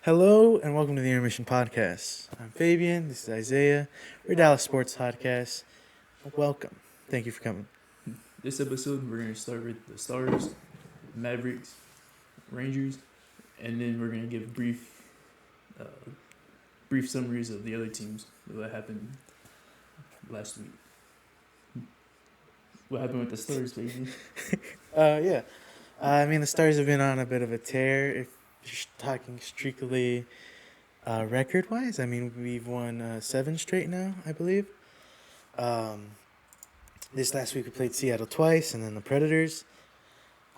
Hello and welcome to the Intermission podcast. I'm Fabian. This is Isaiah. We're Dallas Sports Podcast. Welcome. Thank you for coming. This episode, we're going to start with the Stars, Mavericks, Rangers, and then we're going to give brief summaries of the other teams that happened last week. What happened with the Stars, baby? The Stars have been on a bit of a tear. If you're talking strictly record-wise, we've won 7 straight now, I believe. This last week we played Seattle twice and then the Predators.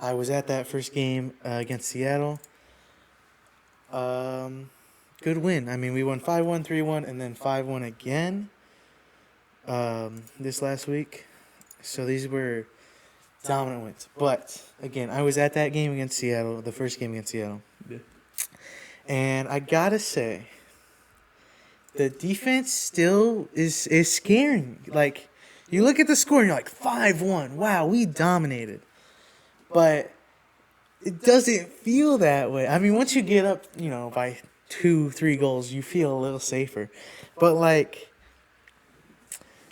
I was at that first game against Seattle. Good win. We won 5-1, 3-1, and then 5-1 again this last week. So these were dominant wins. But, again, I was at that game against Seattle, the first game against Seattle. Yeah. And I got to say, the defense still is scaring. Like, you look at the score and you're like, 5-1. Wow, we dominated. But it doesn't feel that way. Once you get up, by 2-3 goals, you feel a little safer. But,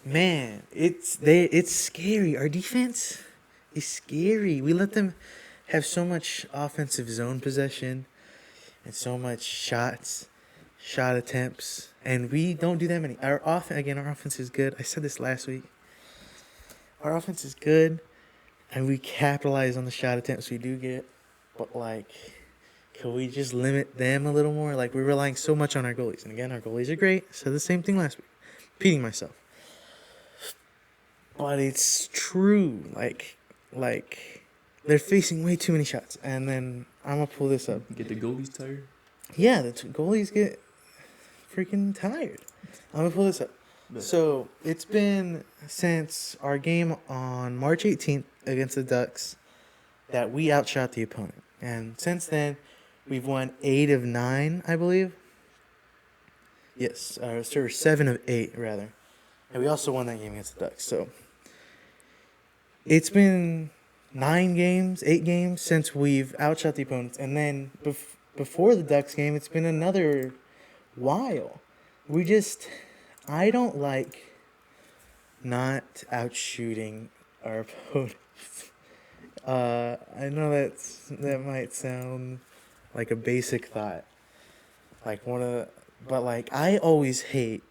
man, it's scary. Our defense is scary. We let them have so much offensive zone possession and so much shot attempts, and we don't do that many. Our offense is good. I said this last week. Our offense is good, and we capitalize on the shot attempts we do get. But can we just limit them a little more? We're relying so much on our goalies, and again, our goalies are great. I said the same thing last week. Repeating myself. But it's true. They're facing way too many shots. And then I'm going to pull this up. Get the goalies tired? Yeah, the goalies get freaking tired. I'm going to pull this up. So it's been since our game on March 18th against the Ducks that we outshot the opponent. And since then, we've won 8 of 9, I believe. Yes, 7 of 8, rather. And we also won that game against the Ducks. So it's been 8 games since we've outshot the opponents. And then before the Ducks game, it's been another while. I don't like not outshooting our opponents. I know that might sound like a basic thought. I always hate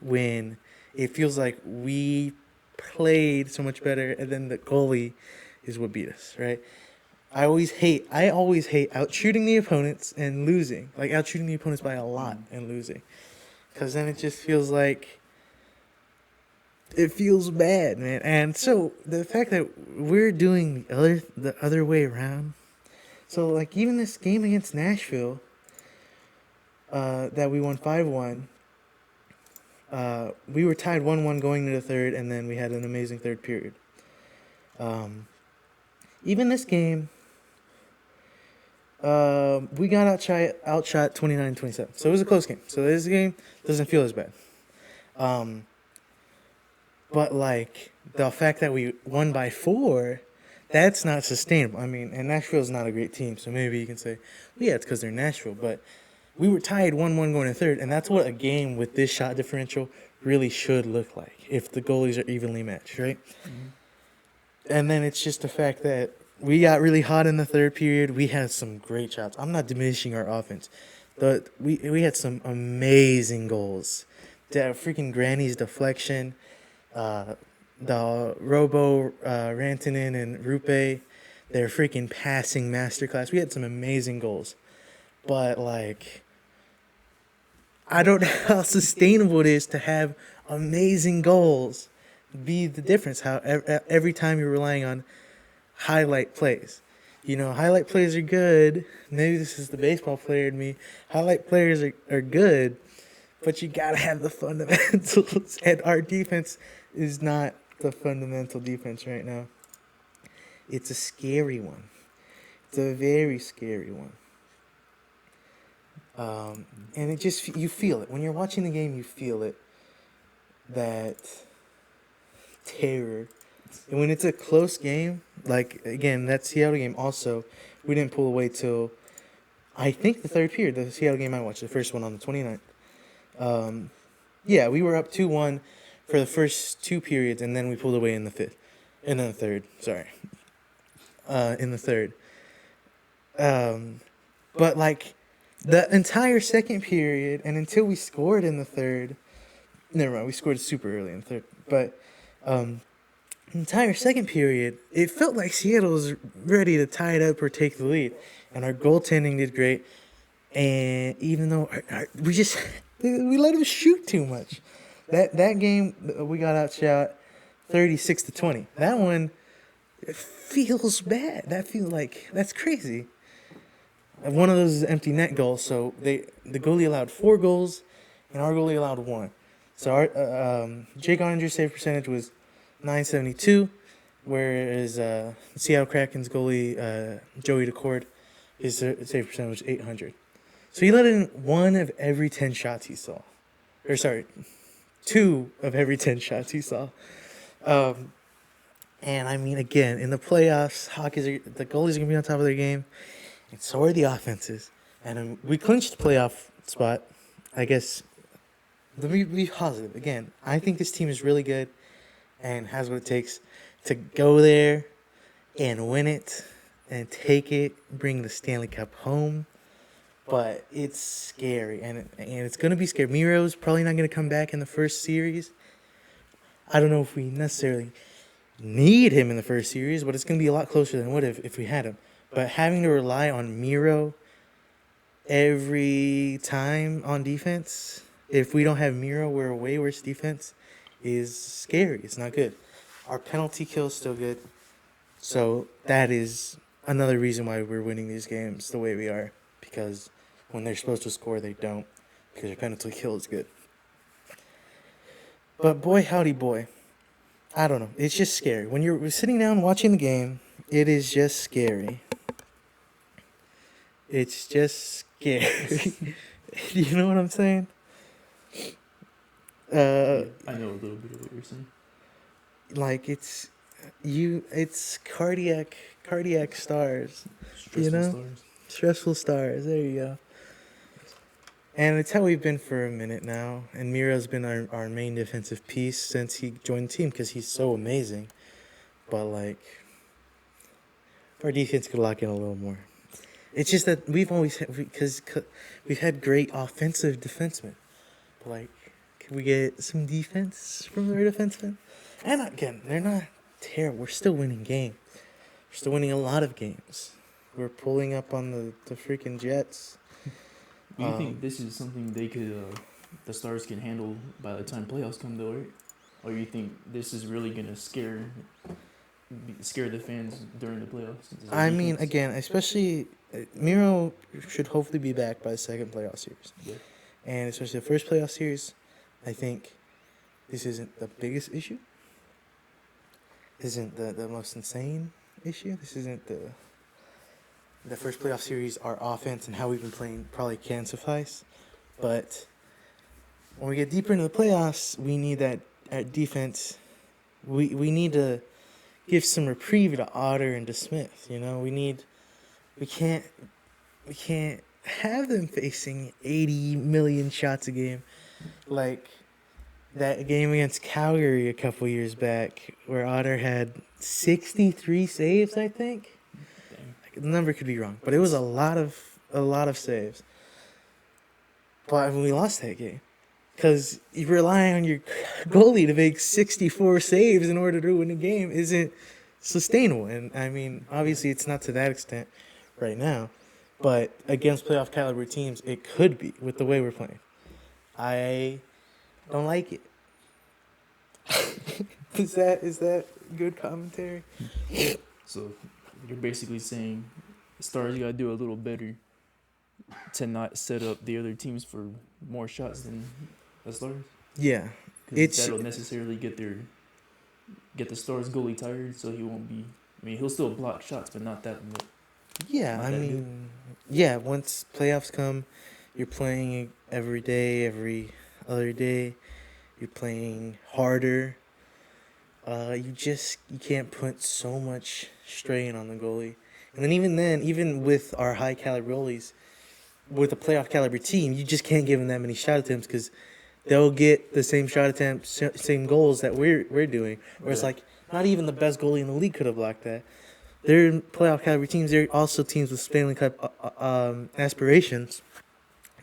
when it feels like we played so much better and then the goalie is what beat us, right? I always hate outshooting the opponents and losing. Outshooting the opponents by a lot and losing. Because then it just feels like it feels bad, man. And so the fact that we're doing the other way around. So even this game against Nashville that we won 5-1, we were tied 1-1 going into the third, and then we had an amazing third period. Even this game, we got outshot 29-27. So it was a close game. So this game doesn't feel as bad. But the fact that we won by 4, that's not sustainable. And Nashville's not a great team, so maybe you can say, well, yeah, it's because they're Nashville. But we were tied 1-1 going to third, and that's what a game with this shot differential really should look like if the goalies are evenly matched, right? Mm-hmm. And then it's just the fact that we got really hot in the third period. We had some great shots. I'm not diminishing our offense. But we had some amazing goals. The freaking Granny's deflection, the Robo, Rantanen, and Rupe, their freaking passing masterclass. We had some amazing goals. But, I don't know how sustainable it is to have amazing goals be the difference. How every time you're relying on highlight plays. Highlight plays are good. Maybe this is the baseball player in me. Highlight players are good, but you got to have the fundamentals. And our defense is not the fundamental defense right now. It's a scary one. It's a very scary one. And it just, you feel it. When you're watching the game, you feel it. That terror. And when it's a close game, again, that Seattle game also, we didn't pull away till I think the third period, the Seattle game I watched, the first one on the 29th. Yeah, we were up 2-1 for the first two periods, and then we pulled away in the fifth. And then the third, sorry. In the third. But, like, the entire second period, and until we scored in the third, never mind, we scored super early in the third. But the entire second period, it felt like Seattle was ready to tie it up or take the lead. And our goaltending did great. And even though we let them shoot too much. That game, we got outshot 36-20. That one, it feels bad. That feels like, that's crazy. One of those is empty net goals, so the goalie allowed 4 goals, and our goalie allowed 1. So our Jake Onenger's save percentage was .972, whereas Seattle Kraken's goalie Joey Decord, his save percentage was .800. So he let in 1 of every 10 shots he saw, or sorry, 2 of every 10 shots he saw. And I mean, again, in the playoffs, the goalies are gonna be on top of their game. And so are the offenses. And we clinched the playoff spot. I guess, let me be positive. Again, I think this team is really good and has what it takes to go there and win it and take it, bring the Stanley Cup home. But it's scary, and it's going to be scary. Miro's probably not going to come back in the first series. I don't know if we necessarily need him in the first series, but it's going to be a lot closer than what if we had him. But having to rely on Miro every time on defense, if we don't have Miro, we're a way worse defense, is scary. It's not good. Our penalty kill is still good. So that is another reason why we're winning these games the way we are. Because when they're supposed to score, they don't. Because their penalty kill is good. But boy, howdy boy. I don't know. It's just scary. When you're sitting down watching the game, it is just scary. It's just scary. You know what I'm saying? Yeah, I know a little bit of what you're saying. Like it's cardiac stars. Stressful know? stars. Stressful stars. There you go. And it's how we've been for a minute now. And Miro's been our main defensive piece since he joined the team because he's so amazing. But, like, our defense could lock in a little more. It's just that we've always had, because we've had great offensive defensemen. But, like, can we get some defense from our defensemen? And, again, they're not terrible. We're still winning games. We're still winning a lot of games. We're pulling up on the freaking Jets. Do you think this is something they could, the Stars can handle by the time playoffs come, though, right? Or you think this is really gonna scare the fans during the playoffs? I mean, again, especially Miro should hopefully be back by the second playoff series, and especially the first playoff series. I think this isn't the biggest issue. Isn't the most insane issue. This isn't the first playoff series, our offense and how we've been playing probably can suffice. But when we get deeper into the playoffs, we need that defense. We need to give some reprieve to Otter and to Smith. You know, we can't have them facing 80 million shots a game. Like that game against Calgary a couple years back where Otter had 63 saves, I think. The number could be wrong, but it was a lot of saves. But we lost that game because you rely on your goalie to make 64 saves in order to win a game isn't sustainable. And I mean, obviously, it's not to that extent right now, but against playoff caliber teams, it could be with the way we're playing. I don't like it. Is that good commentary? So you're basically saying Stars got to do a little better to not set up the other teams for more shots than the Stars? Yeah. That'll necessarily get the Stars goalie tired, so he won't be... I mean, he'll still block shots, but not that much. Yeah, I mean, yeah, once playoffs come, you're playing every day, every other day. You're playing harder. You can't put so much strain on the goalie. And then even with our high caliber goalies, with a playoff caliber team, you just can't give them that many shot attempts because they'll get the same shot attempts, same goals that we're doing. Where it's like not even the best goalie in the league could have blocked that. They're playoff caliber teams. They're also teams with Stanley Cup aspirations.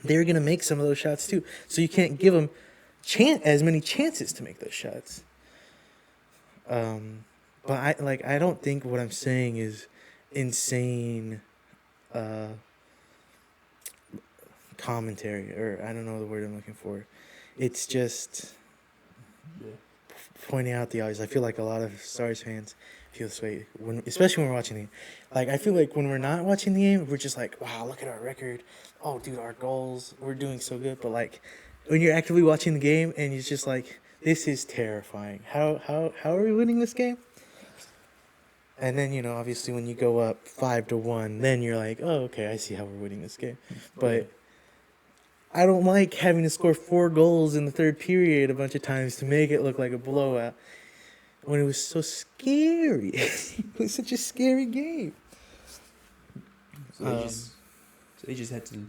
They're gonna make some of those shots too. So you can't give them as many chances to make those shots. But I don't think what I'm saying is insane commentary, or I don't know the word I'm looking for. It's just pointing out the obvious. I feel like a lot of Stars fans feel this way, especially when we're watching the game. Like, I feel like when we're not watching the game, we're just like, wow, look at our record. Oh, dude, our goals, we're doing so good. But, like, when you're actively watching the game and you're just like, this is terrifying. How are we winning this game? And then, you know, obviously when you go up 5-1, then you're like, oh, okay, I see how we're winning this game. But I don't like having to score 4 goals in the third period a bunch of times to make it look like a blowout when it was so scary. It was such a scary game. So they just had to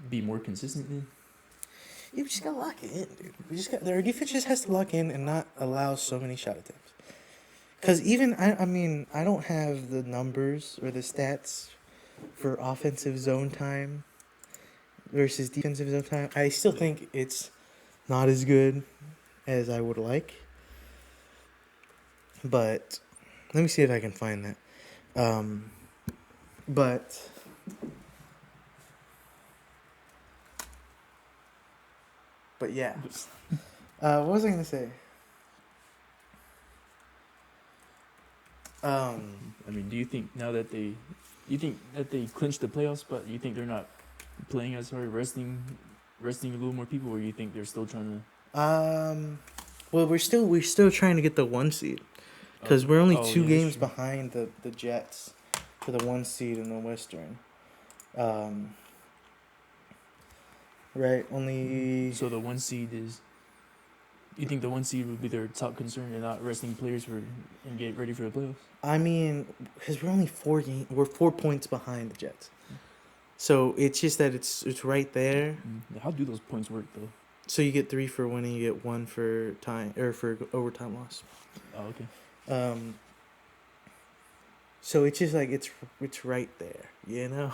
be more consistent then? Yeah, we just got to lock it in, dude. Our defense just has to lock in and not allow so many shot attempts. Because even, I don't have the numbers or the stats for offensive zone time versus defensive zone time. I still think it's not as good as I would like. But let me see if I can find that. But yeah. What was I going to say? I mean, do you think now that they clinched the playoffs, but you think they're not playing as hard, resting a little more people, or you think they're still trying to? Well, we're still trying to get the 1 seed because we're only 2 games behind the Jets for the 1 seed in the Western. Right, only. So the 1 seed is. You think the 1 seed would be their top concern and not resting players and get ready for the playoffs? I mean, because we're only 4 points behind the Jets, so it's just that it's right there. How do those points work though? So you get 3 for winning, you get 1 for time or for overtime loss. Oh, okay. So it's just like it's right there, you know.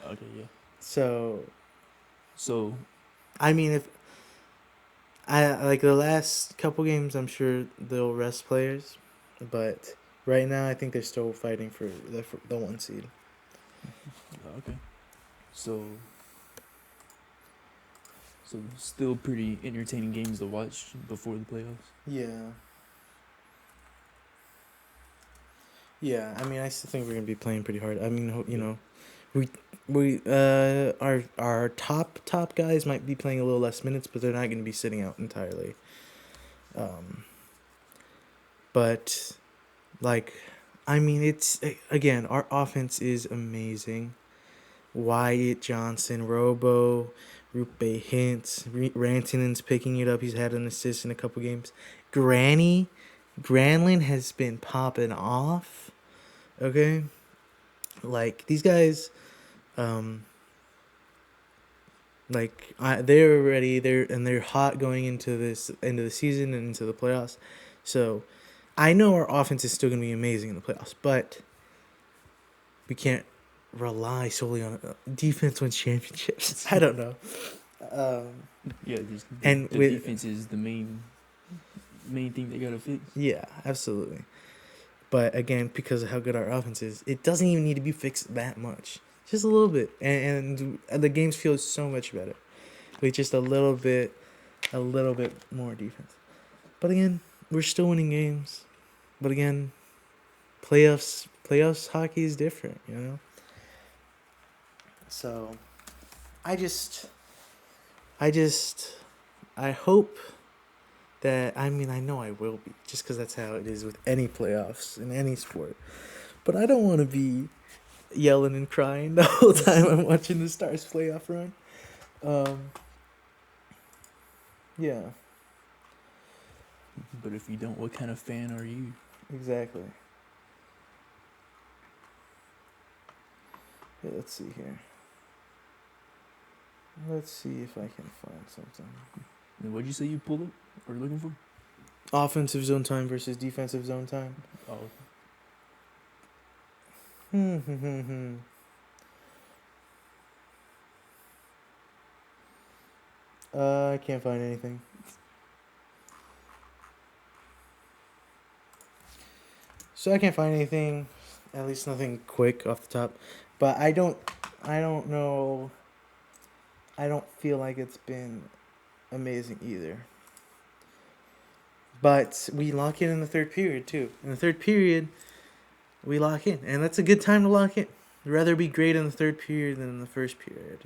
Okay, yeah. So, I mean, if I like the last couple games, I'm sure they'll rest players, but right now I think they're still fighting for the 1 seed. Okay. So still pretty entertaining games to watch before the playoffs. Yeah. Yeah, I mean, I still think we're gonna be playing pretty hard. I mean, you know, our top guys might be playing a little less minutes, but they're not gonna be sitting out entirely. But like, I mean, it's again, our offense is amazing. Wyatt, Johnson, Robo, Rupe Hintz, Rantanen's picking it up. He's had an assist in a couple games. Granlund has been popping off. Okay, like these guys, they're ready. They're hot going into this end of the season and into the playoffs. So, I know our offense is still gonna be amazing in the playoffs, but we can't rely solely on defense wins championships. I don't know. The defense is the main thing they gotta fix. Yeah, absolutely. But again, because of how good our offense is, it doesn't even need to be fixed that much. Just a little bit, and the games feel so much better with just a little bit more defense. But again, we're still winning games. But again, playoffs hockey is different, you know. So, I hope that, I mean, I know I will be, just because that's how it is with any playoffs in any sport. But I don't want to be yelling and crying the whole time I'm watching the Stars playoff run. Yeah. But if you don't, what kind of fan are you? Exactly. Yeah, let's see here. Let's see if I can find something. And what'd you say you pulled up or looking for? Offensive zone time versus defensive zone time. Oh, I can't find anything. So I can't find anything, at least nothing quick off the top. But I don't know. I don't feel like it's been amazing either. But we lock in the third period too. In the third period, we lock in, and that's a good time to lock in. I'd rather be great in the third period than in the first period.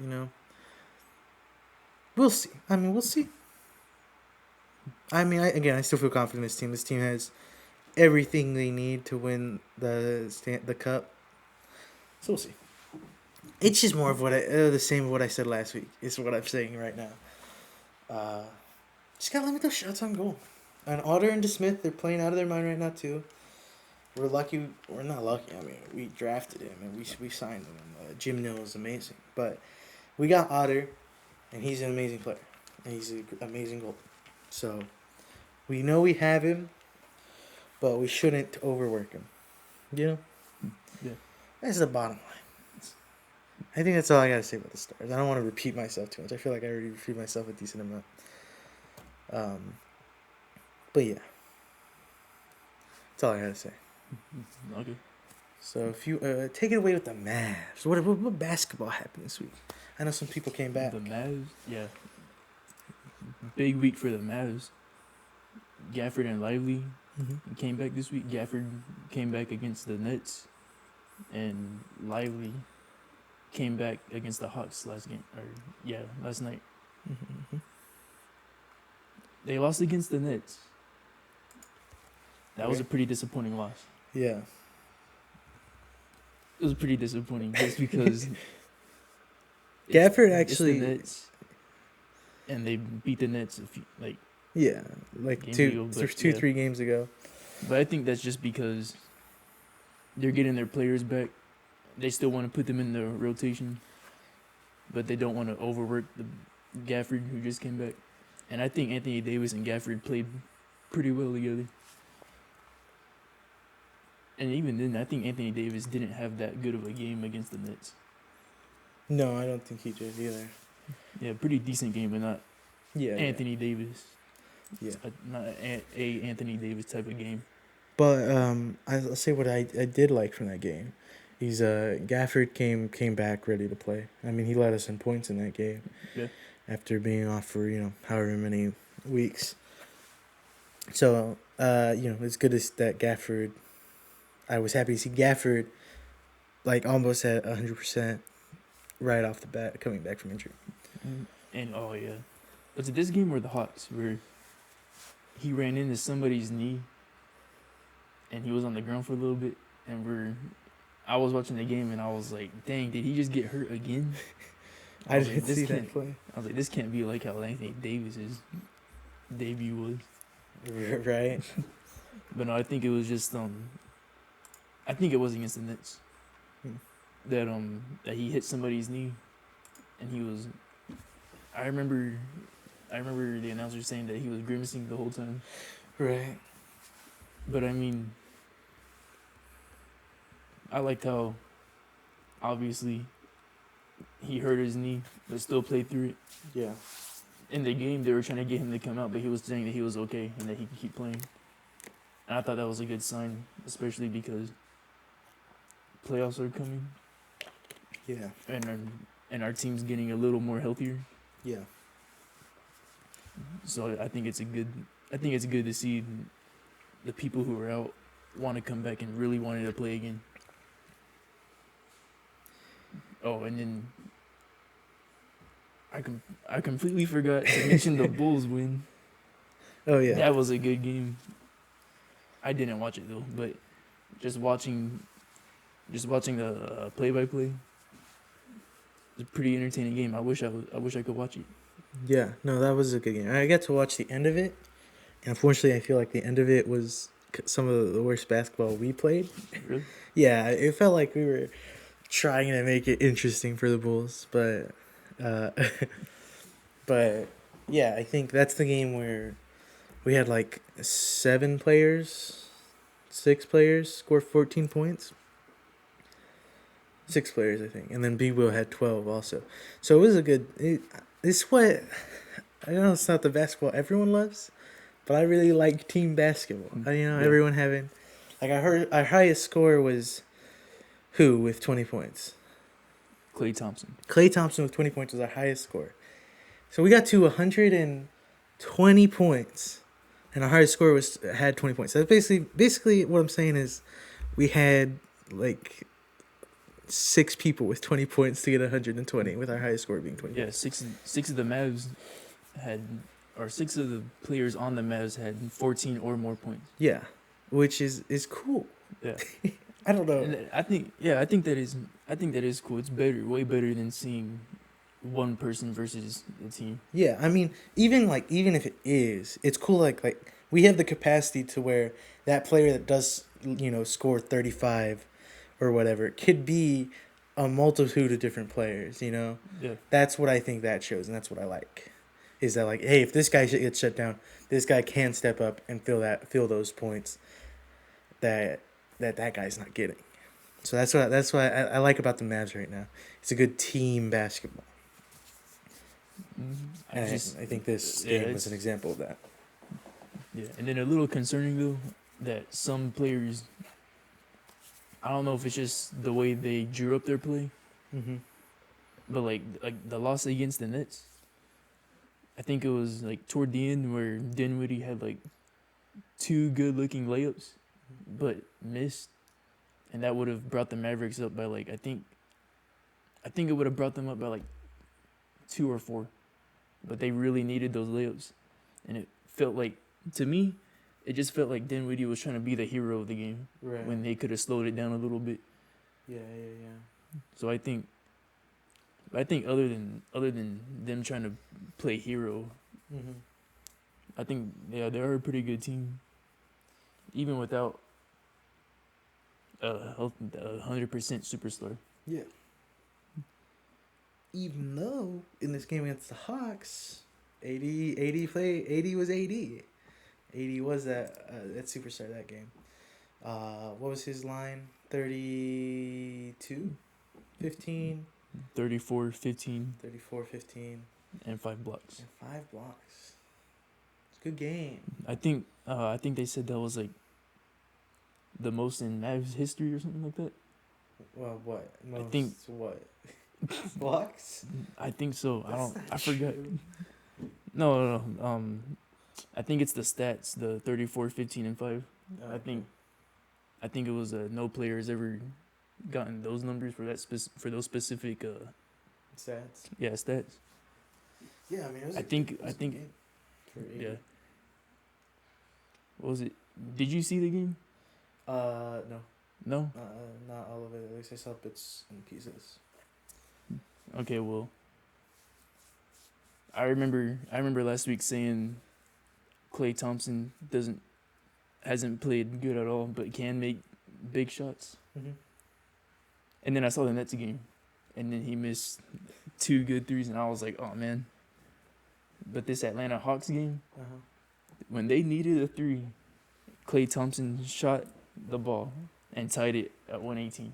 We'll see. We'll see. I still feel confident in this team. This team has everything they need to win the cup. So we'll see. It's just more of the same of what I said last week. Is what I'm saying right now. Just gotta limit those shots on goal. And Otter and DeSmith, they're playing out of their mind right now too. We're lucky. We're not lucky. We drafted him and we signed him. Jim Neal is amazing, but we got Otter, and he's an amazing player, and he's an amazing goalie. So we know we have him, but we shouldn't overwork him. Yeah. That's the bottom line. I think that's all I gotta say about the Stars. I don't want to repeat myself too much. I feel like I already repeated myself a decent amount. But yeah, that's all I gotta say. Okay. So if you take it away with the Mavs, what basketball happened this week? I know some people came back. The Mavs, yeah. Big week for the Mavs. Gafford and Lively came back this week. Gafford came back against the Nets, and Lively came back against the Hawks last night. Mm-hmm. They lost against the Nets. That was a pretty disappointing loss. Yeah. It was pretty disappointing just because Gafford it's actually the Nets, and they beat the Nets two 3 games ago. But I think that's just because they're getting their players back. They still want to put them in the rotation, but they don't want to overwork the Gafford who just came back. And I think Anthony Davis and Gafford played pretty well together. And even then, I think Anthony Davis didn't have that good of a game against the Nets. No, I don't think he did either. Yeah, pretty decent game, but not Anthony Davis. Yeah. Not a Anthony Davis type of game. But I'll say what I did like from that game. He's Gafford came back ready to play. He led us in points in that game. Yeah. After being off for however many weeks. So it's good that Gafford. I was happy to see Gafford, almost at 100% right off the bat, coming back from injury. And was it this game or the Hawks where he ran into somebody's knee, and he was on the ground for a little bit, and I was watching the game and I was like, dang, did he just get hurt again? I didn't see that play. I was like, this can't be like how Anthony Davis's debut was. Right. But no, I think it was just I think it was against the Nets that he hit somebody's knee, and he was. I remember the announcer saying that he was grimacing the whole time. Right. But I liked how obviously he hurt his knee, but still played through it. Yeah. In the game, they were trying to get him to come out, but he was saying that he was okay and that he could keep playing. And I thought that was a good sign, especially because playoffs are coming. Yeah. And our team's getting a little more healthier. Yeah. So I think it's good to see the people who are out want to come back and really wanted to play again. Oh, and then I completely forgot to mention the Bulls win. Oh yeah. That was a good game. I didn't watch it though, but just watching the play-by-play. It's a pretty entertaining game. I wish I could watch it. Yeah, no, that was a good game. I got to watch the end of it, and unfortunately, I feel like the end of it was some of the worst basketball we played. Really? Yeah, it felt like we were trying to make it interesting for the Bulls, but But yeah, I think that's the game where we had like 6 players score 14 points. 6 players, I think, and then B Will had 12 also. So it was a good. It's what I know. It's not the basketball everyone loves, but I really like team basketball. Yeah. Everyone having, like I heard our highest score was, who with 20 points. Klay Thompson. Klay Thompson with 20 points was our highest score. So we got to 120 points, and our highest score had 20 points. So that's basically what I'm saying is, we had like 6 people with 20 points to get 120, with our highest score being 20. Yeah, six of the Mavs had, or 6 of the players on the Mavs had 14 or more points. Yeah, which is cool. Yeah. I don't know. And I think that is cool. It's way better than seeing one person versus the team. Yeah, I mean, even if it is, it's cool. Like we have the capacity to where that player that does score 35 or whatever could be a multitude of different players. Yeah. That's what I think that shows, and that's what I like. Is that like, hey, if this guy gets shut down, this guy can step up and fill those points that guy's not getting. So that's what I like about the Mavs right now. It's a good team basketball. I think this game was an example of that. Yeah, and then a little concerning though that some players, I don't know if it's just the way they drew up their play, but like the loss against the Nets, I think it was like toward the end where Dinwiddie had like 2 good-looking layups, but missed, and that would have brought the Mavericks up by like I think it would have brought them up by like 2 or 4, but they really needed those layups, and it felt like, to me, it just felt like Dinwiddie was trying to be the hero of the game, Right. when they could have slowed it down a little bit. Yeah. So I think other than them trying to play hero, I think they're a pretty good team, even without a 100% superstar. Yeah. Even though in this game against the Hawks, AD was AD. AD was that superstar that game. What was his line? 32, 15. 34, 15. 34, 15. And 5 blocks. And 5 blocks. It's a good game. I think they said that was like the most in Mavs history or something like that. Well, what? I think what? Blocks? I think so. I forgot. No. I think it's the stats, the 34, 15, and 5. I think it was no player has ever gotten those numbers for for those specific stats. Yeah, stats. Yeah, I mean, I think yeah. What was it? Did you see the game? No. No? Not all of it. At least I saw bits and pieces. Okay, well, I remember last week saying Klay Thompson hasn't played good at all, but can make big shots. And then I saw the Nets game, and then he missed 2 good threes, and I was like, oh man. But this Atlanta Hawks game, when they needed a 3, Klay Thompson shot the ball and tied it at 118.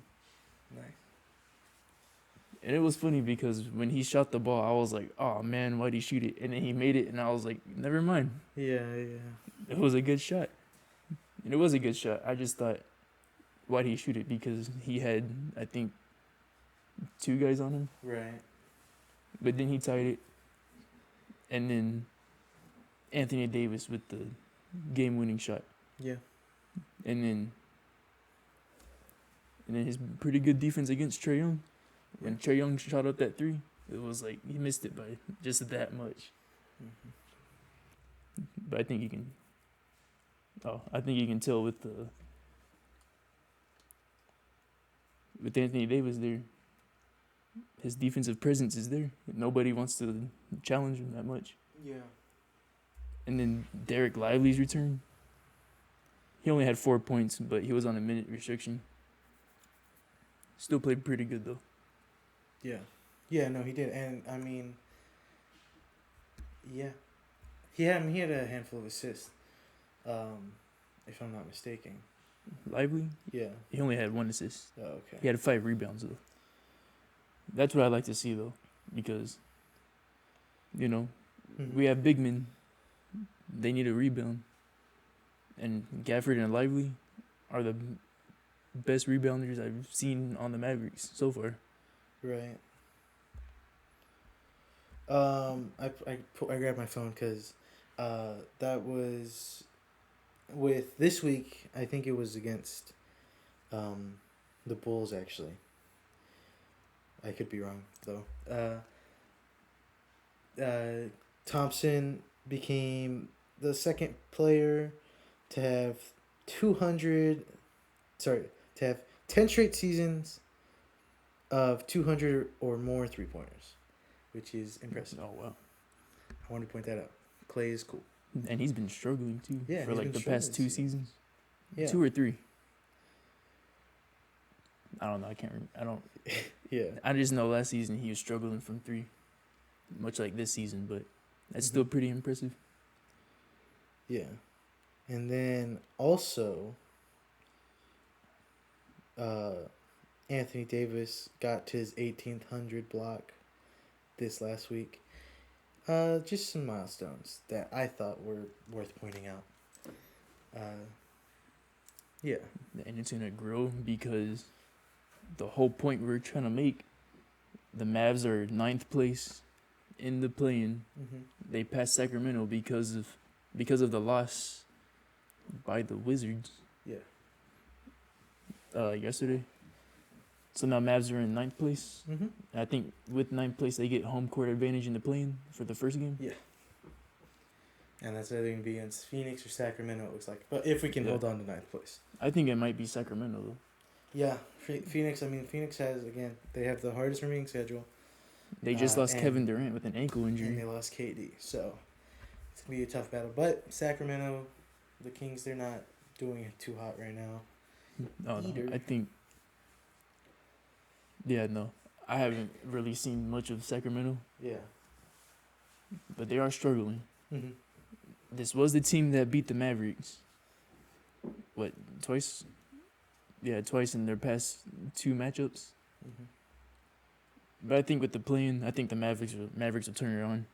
Nice. And it was funny because when he shot the ball, I was like, oh man, why'd he shoot it? And then he made it, and I was like, never mind. Yeah. It was a good shot. And it was a good shot. I just thought, why'd he shoot it? Because he had, I think, 2 guys on him. Right. But then he tied it. And then Anthony Davis with the game-winning shot. Yeah. And then his pretty good defense against Trae Young. When Trae Young shot up that 3, it was like he missed it by just that much. But I think you can. I think you can tell with Anthony Davis there. His defensive presence is there. Nobody wants to challenge him that much. Yeah. And then Derek Lively's return. He only had 4 points, but he was on a minute restriction. Still played pretty good though. Yeah. Yeah, no, he did, and I mean, yeah, he had a handful of assists, if I'm not mistaken. Lively, Yeah. he only had 1 assist. Oh, okay. He had 5 rebounds though. That's what I like to see though, because we have big men. They need a rebound, and Gafford and Lively are the best rebounders I've seen on the Mavericks so far. Right. I grabbed my phone because that was with this week. I think it was against the Bulls actually. I could be wrong though. Thompson became the second player to have 200. Sorry, to have 10 straight seasons of 200 or more 3-pointers, which is impressive. Oh wow! I wanted to point that out. Clay is cool. And he's been struggling too. Yeah, for he's like been the struggling past 2 this season. seasons. Yeah. 2 or 3. I don't know. I can't. I don't. Yeah. I just know last season he was struggling from 3, much like this season. But that's still pretty impressive. Yeah. And then also, Anthony Davis got to his 1800 block this last week. Just some milestones that I thought were worth pointing out. Yeah. And it's gonna grow because the whole point we're trying to make, the Mavs are 9th place in the play-in. They passed Sacramento because of the loss by the Wizards. Yeah. Yesterday. So now Mavs are in 9th place. I think with 9th place they get home court advantage in the play-in for the first game. Yeah. And that's either going to be against Phoenix or Sacramento, it looks like. But if we can hold on to 9th place. I think it might be Sacramento, though. Yeah. Phoenix has, again, they have the hardest remaining schedule. They just lost Kevin Durant with an ankle injury. And they lost KD. So it's going to be a tough battle. But Sacramento, the Kings, they're not doing it too hot right now. No, I think... Yeah, no. I haven't really seen much of Sacramento. Yeah. But they are struggling. This was the team that beat the Mavericks. What, twice? Yeah, twice in their past 2 matchups. But I think with the play-in, I think the Mavericks will turn it on.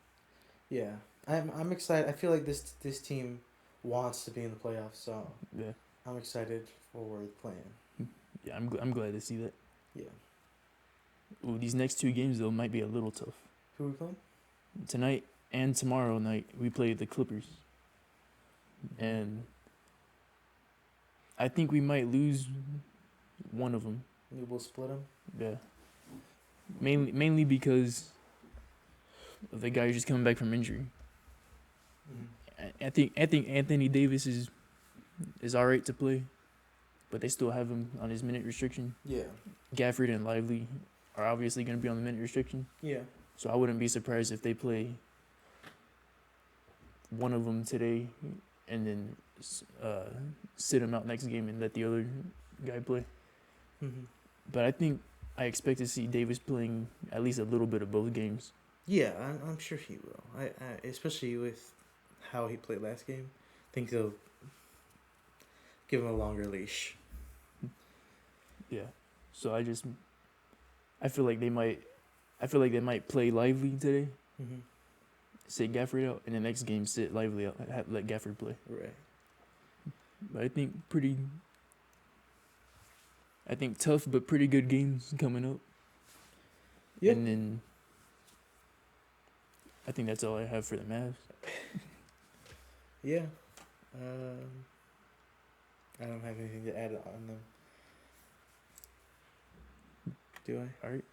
Yeah, I'm excited. I feel like this team wants to be in the playoffs, so yeah, I'm excited for where they're playing. Yeah, I'm glad to see that. Yeah. Ooh, these next 2 games though might be a little tough. Who are we playing? Tonight and tomorrow night we play the Clippers, and I think we might lose one of them. Maybe we'll split them. Yeah. Mainly because of the guy who's just coming back from injury. I think Anthony Davis is all right to play, but they still have him on his minute restriction. Yeah. Gafford and Lively are obviously going to be on the minute restriction. Yeah. So I wouldn't be surprised if they play one of them today and then sit him out next game and let the other guy play. But I expect to see Davis playing at least a little bit of both games. Yeah, I'm sure he will. I especially with how he played last game. I think they'll give him a longer leash. Yeah. So I feel like they might play Lively today. Sit Gafford out, and the next game sit Lively out. Let Gafford play. Right. But I think tough but pretty good games coming up. Yeah. And then I think that's all I have for the Mavs. Yeah. I don't have anything to add on them. Do I? All right.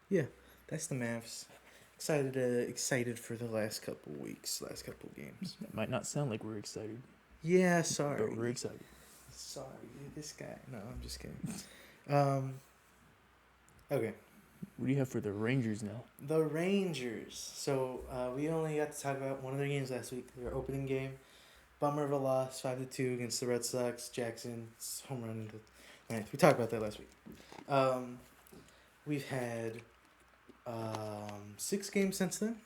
Yeah, that's the Mavs. Excited for the last couple games. It might not sound like we're excited. Yeah, sorry. But we're excited. Sorry, this guy. No, I'm just kidding. Okay. What do you have for the Rangers now? The Rangers. So we only got to talk about one of their games last week. Their opening game. Bummer of a loss, 5-2 against the Red Sox. Jackson's home run into ninth. We talked about that last week. We've had 6 games since then,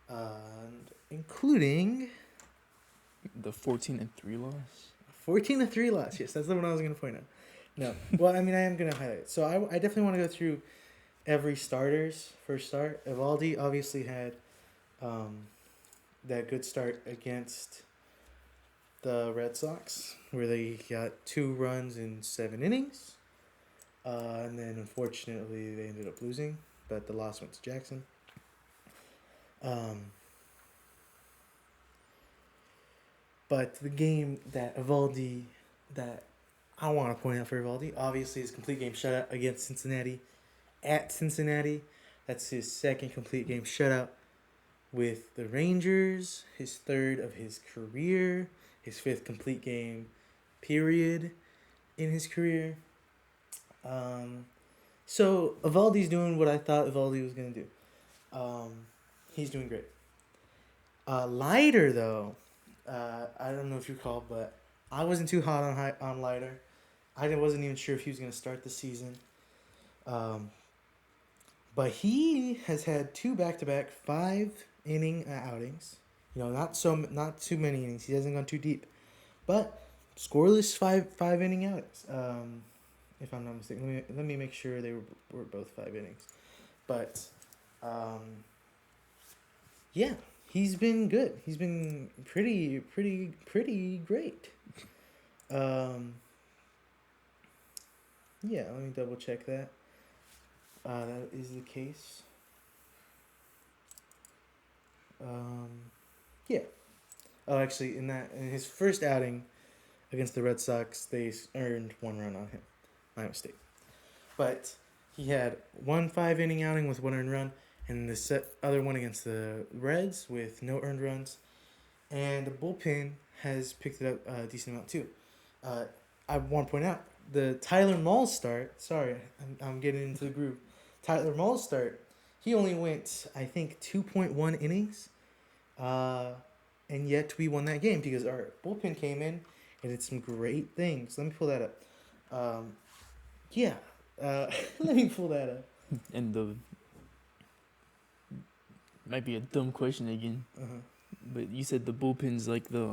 and including The 14-3 loss. 14-3 loss. Yes, that's the one I was going to point out. No, well, I mean, I am going to highlight it. So I definitely want to go through every starter's first start. Eovaldi obviously had that good start against the Red Sox, where they got 2 runs in 7 innings. And then, unfortunately, they ended up losing, but the loss went to Jackson. But the game that I want to point out for Eovaldi, obviously, his complete game shutout against Cincinnati. At Cincinnati, that's his second complete game shutout with the Rangers, his 3rd of his career, his 5th complete game period in his career. So Eovaldi's doing what I thought Eovaldi was going to do. He's doing great. Leiter, though, I don't know if you recall, but I wasn't too hot on Leiter. I wasn't even sure if he was going to start the season. But he has had 2 back-to-back 5-inning outings. Not too many innings. He hasn't gone too deep, but scoreless 5-inning outings. If I'm not mistaken, let me make sure they were both 5 innings. But yeah, he's been good. He's been pretty great. Yeah, let me double check that. That is the case. Yeah. Oh, actually, in his first outing against the Red Sox, they earned 1 run on him. My mistake. But he had 1 5-inning outing with 1 earned run, and the other one against the Reds with no earned runs. And the bullpen has picked it up a decent amount too. I want to point out the Tyler Mahle start. Sorry, I'm getting into the groove. Tyler Mahle start. He only went, I think, 2.1 innings. And yet we won that game because our bullpen came in and did some great things. Let me pull that up. Yeah. Let me pull that up. And might be a dumb question again, but you said the bullpen's like the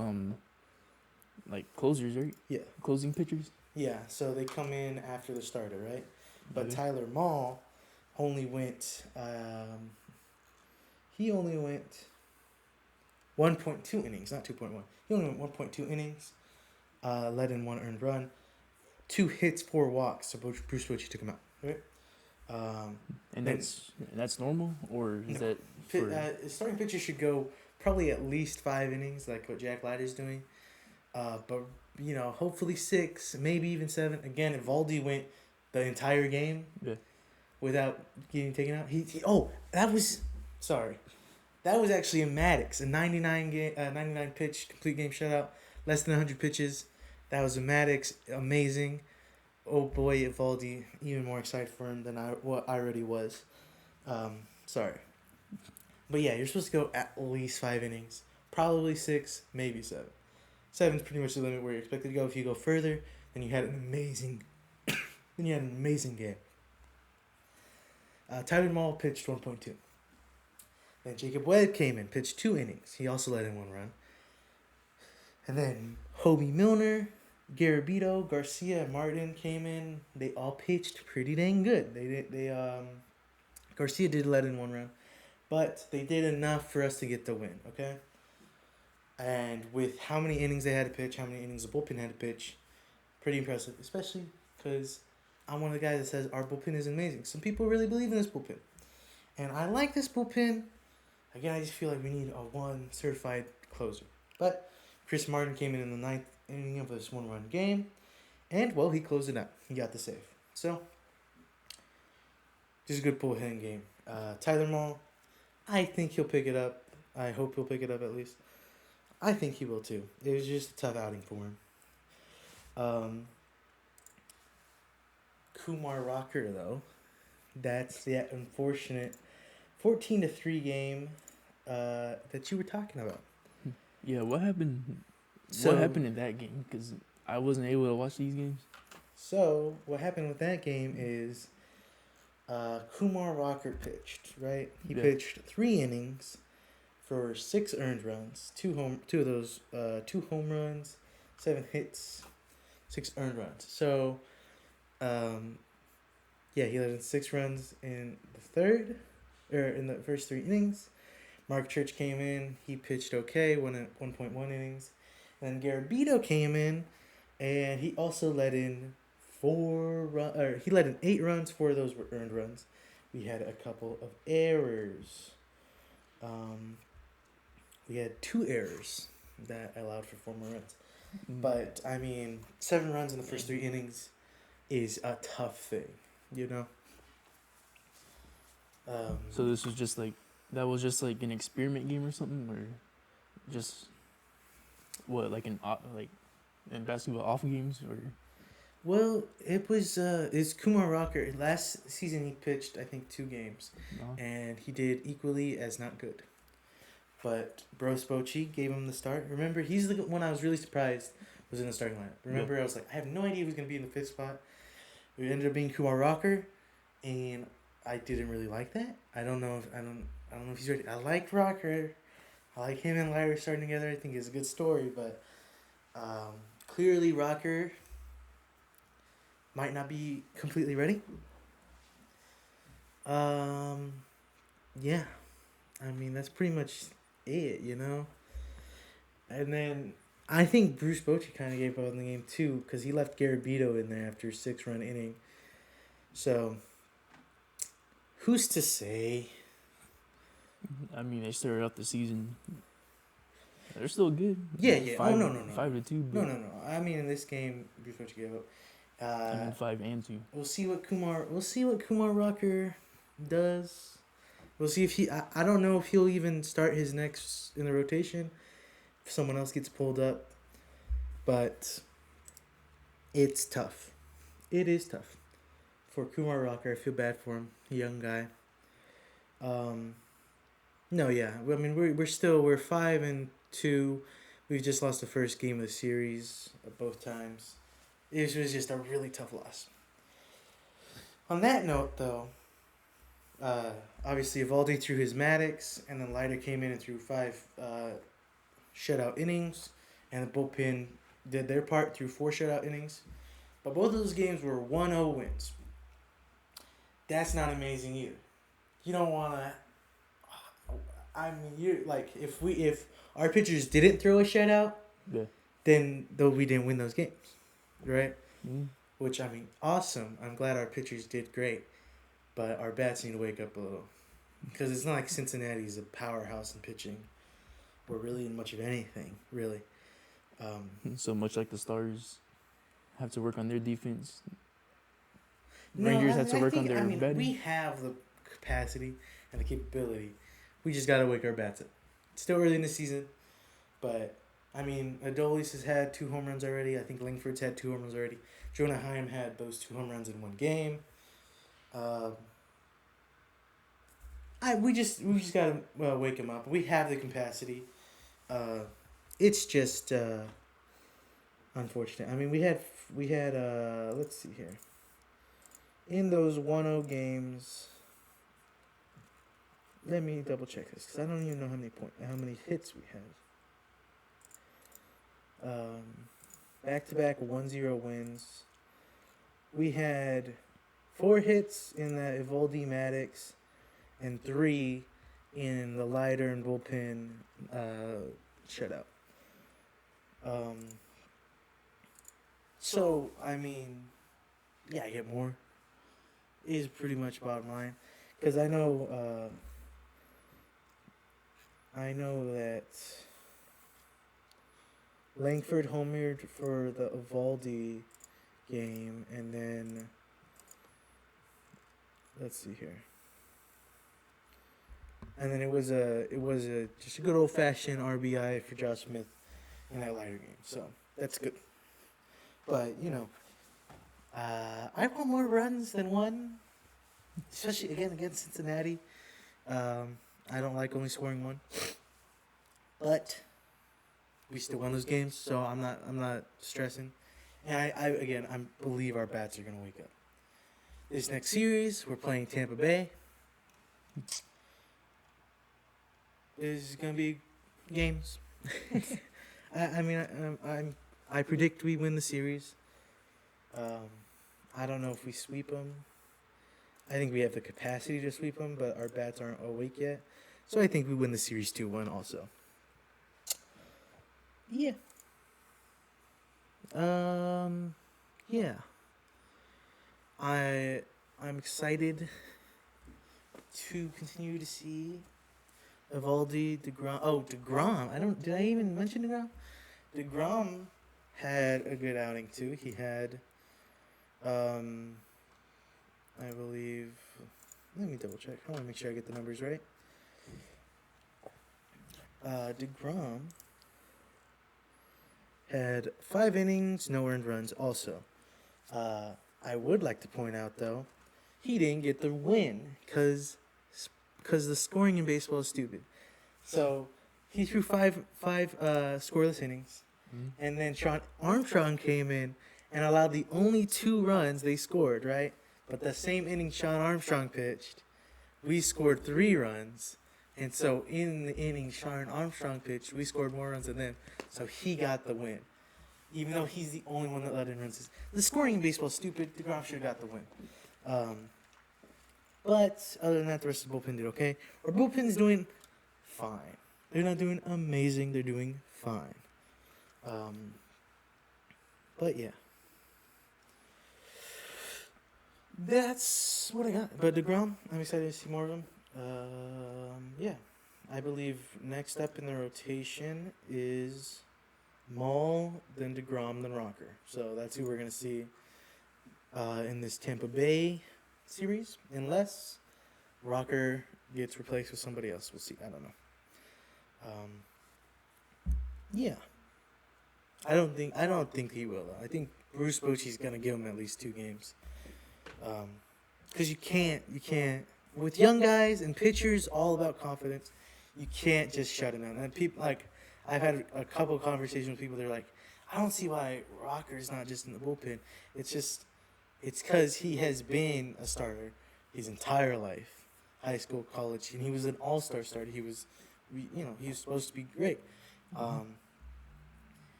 like closers, right? Yeah. Closing pitchers. Yeah. So they come in after the starter, right? But Okay. Tyler Mahle only went. He only went 1.2 innings, not 2.1. He only went 1.2 innings. Led in 1 earned run, 2 hits, 4 walks. So Bruce Bochy took him out. Right. And that's normal, or is that starting pitcher should go probably at least 5 innings, like what Jack Leiter's doing. But hopefully 6, maybe even 7. Again, Eovaldi went the entire game without getting taken out. That was actually a Maddox, a 99 pitch complete game shutout, less than 100 pitches. That was a Maddox, amazing. Oh boy, Eovaldi, even more excited for him than I already was. Sorry. But yeah, you're supposed to go at least 5 innings. Probably 6, maybe 7. 7's pretty much the limit where you're expected to go. If you go further, then you had an amazing game. Tyler Mahle pitched 1.2. Then Jacob Webb came in, pitched 2 innings. He also let in 1 run. And then Hobie Milner, Garabito, Garcia, and Martin came in. They all pitched pretty dang good. Garcia did let in 1 run, but they did enough for us to get the win, okay? And with how many innings they had to pitch, how many innings the bullpen had to pitch, pretty impressive, especially because I'm one of the guys that says our bullpen is amazing. Some people really believe in this bullpen. And I like this bullpen. Again, I just feel like we need a 1 certified closer. But Chris Martin came in the 9th inning of this 1-run game. And, well, he closed it out. He got the save. So, just a good bullpen game. Tyler Mahle, I think he'll pick it up. I hope he'll pick it up at least. I think he will too. It was just a tough outing for him. Kumar Rocker, though, that's the unfortunate 14-3 game that you were talking about. Yeah, what happened? So, what happened in that game? Because I wasn't able to watch these games. So what happened with that game is Kumar Rocker pitched, right? He Yeah. pitched 3 innings for 6 earned runs, two home runs, 7 hits, 6 earned runs. So, yeah, he let in 6 runs in the third, or in the first 3 innings. Mark Church came in. He pitched okay, won at 1.1 innings. And then Garabito came in, and he also let in he let in 8 runs. 4 of those were earned runs. We had a couple of errors. We had 2 errors that allowed for 4 more runs. But I mean, 7 runs in the first 3 innings is a tough thing, you know. So this was just like that was just like an experiment game or something, or just what like like in basketball off games or Well, it's Kumar Rocker. Last season he pitched I think 2 games, no? and he did equally as not good. But Bros Bochy gave him the start. Remember, he's the one I was really surprised was in the starting lineup. Remember, I was like, I have no idea who's gonna be in the 5th spot. It ended up being Kumar Rocker, and I didn't really like that. I don't know if he's ready. I like Rocker. I like him and Larry starting together. I think it's a good story, but clearly Rocker might not be completely ready. Yeah, I mean that's pretty much it, you know. And then I think Bruce Bochy kind of gave up on the game too because he left Garabito in there after a 6-run inning. So who's to say? I mean, they started out the season. They're still good. Yeah, yeah. Five, No. 5-2. No. I mean, in this game, Bruce Bochy gave up. I mean, 5-2. We'll see what Kumar Rocker does. We'll see if I don't know if he'll even start his next in the rotation. If someone else gets pulled up, but it's tough. It is tough for Kumar Rocker. I feel bad for him, young guy. No, yeah. I mean, we're 5-2. We've just lost the first game of the series both times. It was just a really tough loss. On that note, though, obviously Eovaldi threw his Maddox, and then Leiter came in and threw 5 shutout innings, and the bullpen did their part through 4 shutout innings. But both of those games were 1-0 wins. That's not amazing either. You don't want to. I mean, you like if our pitchers didn't throw a shutout, Yeah. then though we didn't win those games, right? Mm-hmm. Which I mean, awesome. I'm glad our pitchers did great, but our bats need to wake up a little, because it's not like Cincinnati's a powerhouse in pitching, or really in much of anything, really. So much like the Stars have to work on their defense. No, Rangers have to work on their batting. We have the capacity and the capability. We just gotta wake our bats up. It's still early in the season, but I mean, Adolis has had 2 home runs already. I think Langford's had 2 home runs already. Jonah Heim had those 2 home runs in one game. We just gotta wake him up. We have the capacity. It's just unfortunate. I mean, we had let's see here. In those 1-0 games, let me double check this because I don't even know how many hits we had. Back-to-back 1-0 wins. We had 4 hits in the Eovaldi Maddox and 3 in the Leiter and bullpen shutout. So I mean, yeah, I get more. Is pretty much bottom line, because I know that Langford homered for the Eovaldi game, and then let's see here. And then it was just a good old fashioned RBI for Josh Smith in that Leiter game. So that's good. But you know, I want more runs than 1, especially again against Cincinnati. I don't like only scoring 1, but we still won those games, so I'm not stressing. And I believe our bats are gonna wake up. This next series, we're playing Tampa Bay. This is gonna be games. I predict we win the series. I don't know if we sweep them. I think we have the capacity to sweep them, but our bats aren't awake yet. So I think we win the series 2-1 also. Yeah. Yeah. I'm excited to continue to see Eovaldi, DeGrom. Oh, DeGrom. Did I even mention DeGrom? DeGrom had a good outing too. He had, I believe. Let me double check. I want to make sure I get the numbers right. DeGrom had 5 innings, no earned runs. Also, I would like to point out though, he didn't get the win because the scoring in baseball is stupid. So he threw five scoreless innings, and then Sean Armstrong came in and allowed the only 2 runs they scored, right? But the same inning Sean Armstrong pitched, we scored 3 runs. And so in the inning Sean Armstrong pitched, we scored more runs than them. So he got the win. Even though he's the only one that let in runs. The scoring in baseball is stupid. DeGrom should have got the win. But other than that, the rest of the bullpen did okay. Our bullpen is doing fine. They're not doing amazing. They're doing fine. But yeah. That's what I got. But DeGrom, I'm excited to see more of him. Yeah. I believe next up in the rotation is Maul, then DeGrom, then Rocker. So that's who we're going to see in this Tampa Bay series, unless Rocker gets replaced with somebody else. We'll see. I don't know. Yeah. I don't think he will, though. I think Bruce Bochy's going to give him at least 2 games. Because you can't, with young guys and pitchers, all about confidence, you can't just shut him down. And people, like, I've had a couple of conversations with people, they're like, I don't see why Rocker's not just in the bullpen. It's because he has been a starter his entire life, high school, college, and he was an all-star starter. He was supposed to be great.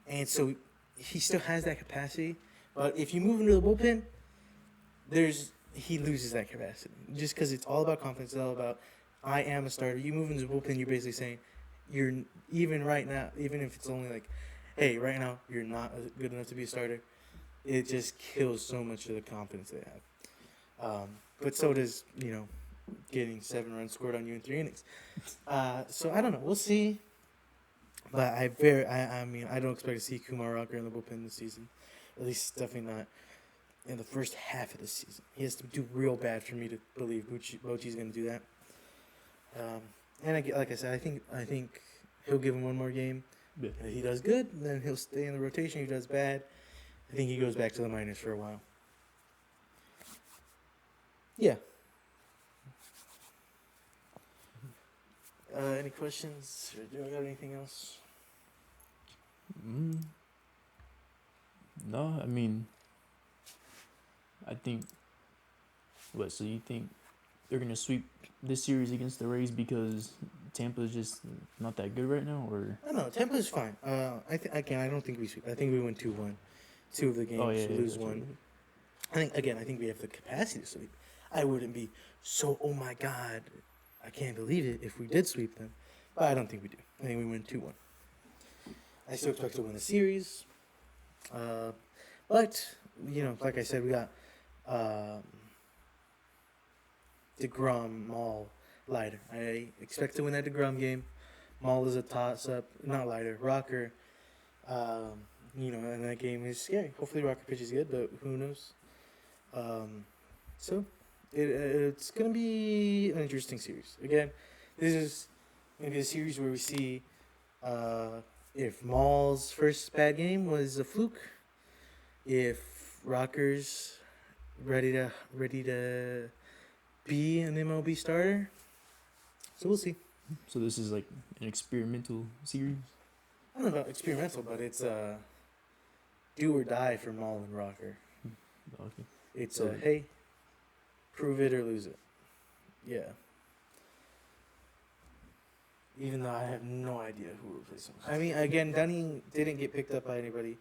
And so he still has that capacity, but if you move him to the bullpen, he loses that capacity. Just because it's all about confidence, it's all about, I am a starter. You move into the bullpen, you're basically saying, even right now, even if it's only like, hey, right now, you're not good enough to be a starter, it just kills so much of the confidence they have. But so does, getting 7 runs scored on you in 3 innings. So I don't know. We'll see. But I don't expect to see Kumar Rocker in the bullpen this season. At least definitely not in the first half of the season. He has to do real bad for me to believe Bochy's going to do that. And like I said, I think he'll give him one more game. Yeah. If he does good, then he'll stay in the rotation. If he does bad, I think he goes back to the minors for a while. Yeah. Any questions? Or do I got anything else? No, I mean, I think. What? So you think they're gonna sweep this series against the Rays because Tampa's just not that good right now, or? I don't know. Tampa's fine. I don't think we sweep. I think we win 2-1. 2 of the games, lose 1. Right. I think we have the capacity to sweep. I wouldn't be so, oh my God, I can't believe it if we did sweep them. But I don't think we do. I think we win 2-1. I still expect to win the series. But, like I said, we got DeGrom, Maul, Leiter. I expect to win that DeGrom game. Maul is a toss-up. Not Leiter, Rocker. And that game is scary. Hopefully Rocker pitches good, but who knows? So it's going to be an interesting series. Again, this is maybe a series where we see if Maul's first bad game was a fluke, if Rocker's ready to be an MLB starter. So we'll see. So this is like an experimental series? I don't know about experimental, but it's do or die for Maul and Rocker. Okay. It's So- hey, prove it or lose it. Yeah. Even though I have no idea who replaced him. I mean, again, Dunning didn't get picked up by anybody.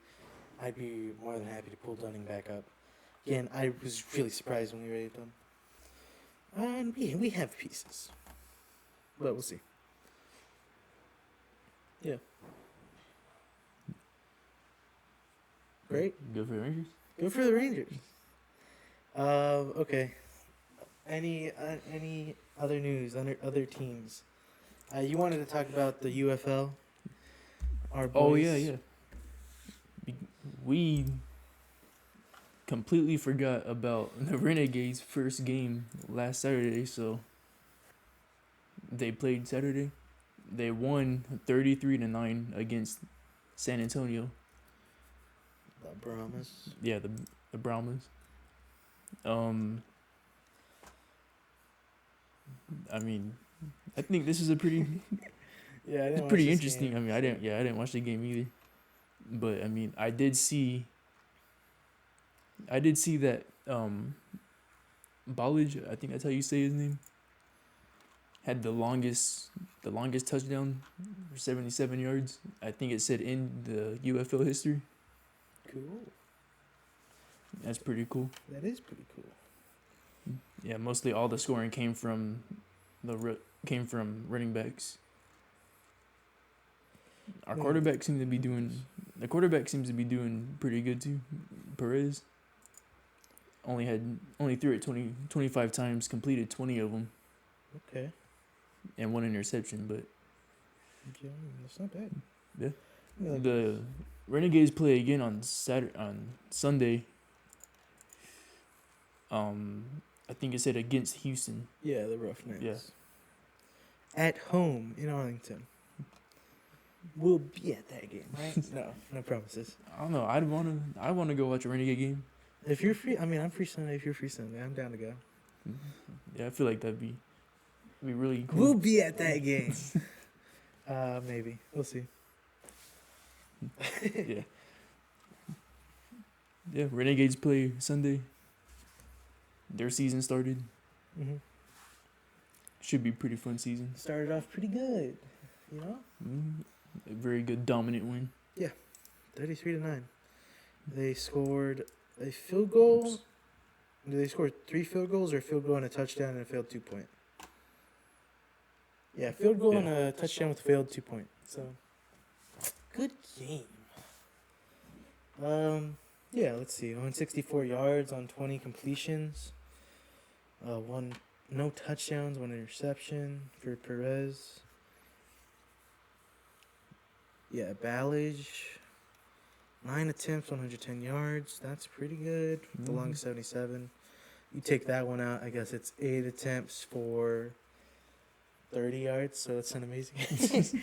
I'd be more than happy to pull Dunning back up. Again, I was really surprised when we waived him. And we have pieces. But we'll see. Yeah. Great. Good for the Rangers. Good for the Rangers. Okay. Any other news? Other teams? You wanted to talk about the UFL. Our boys. Oh yeah. We completely forgot about the Renegades' first game last Saturday. So they played Saturday. They won 33-9 against San Antonio. The Brahmas. Yeah, the Brahmas. I mean, I think this is a pretty Yeah, it's pretty interesting. I mean, I didn't watch the game either, but I mean, I did see that Ballage, I think that's how you say his name, had the longest touchdown for 77 yards. I think it said in the UFL history. Cool. That's pretty cool. That is pretty cool. Yeah, mostly all the scoring came from running backs. Our quarterback seems to be doing pretty good too. Perez only threw it 25 times, completed 20 of them. Okay. And one interception, but Yeah, that's not bad. yeah. Yeah. The Renegades play again on Sunday. I think it said against Houston. Yeah, the Roughnecks. Yeah. At home in Arlington. We'll be at that game, right? No promises. I don't know. I wanna go watch a Renegade game. If you're free, I mean, I'm free Sunday. If you're free Sunday, I'm down to go. Yeah, I feel like that'd be really cool. We'll be at that game. Maybe we'll see. Yeah. Yeah, Renegades play Sunday. Their season started. Mm-hmm. Should be a pretty fun season. Started off pretty good, you know. A very good dominant win. 33-9. They scored a field goal. Did they score 3 field goals or a field goal and a touchdown and a failed 2-point? Yeah, field goal and a touchdown with a failed 2-point. So, good game. Yeah, let's see. 164 yards on 20 completions. No touchdowns, 1 interception for Perez. Yeah, Ballage, 9 attempts, 110 yards. That's pretty good. The longest 77. You take that one out, I guess it's 8 attempts for 30 yards, so that's an amazing.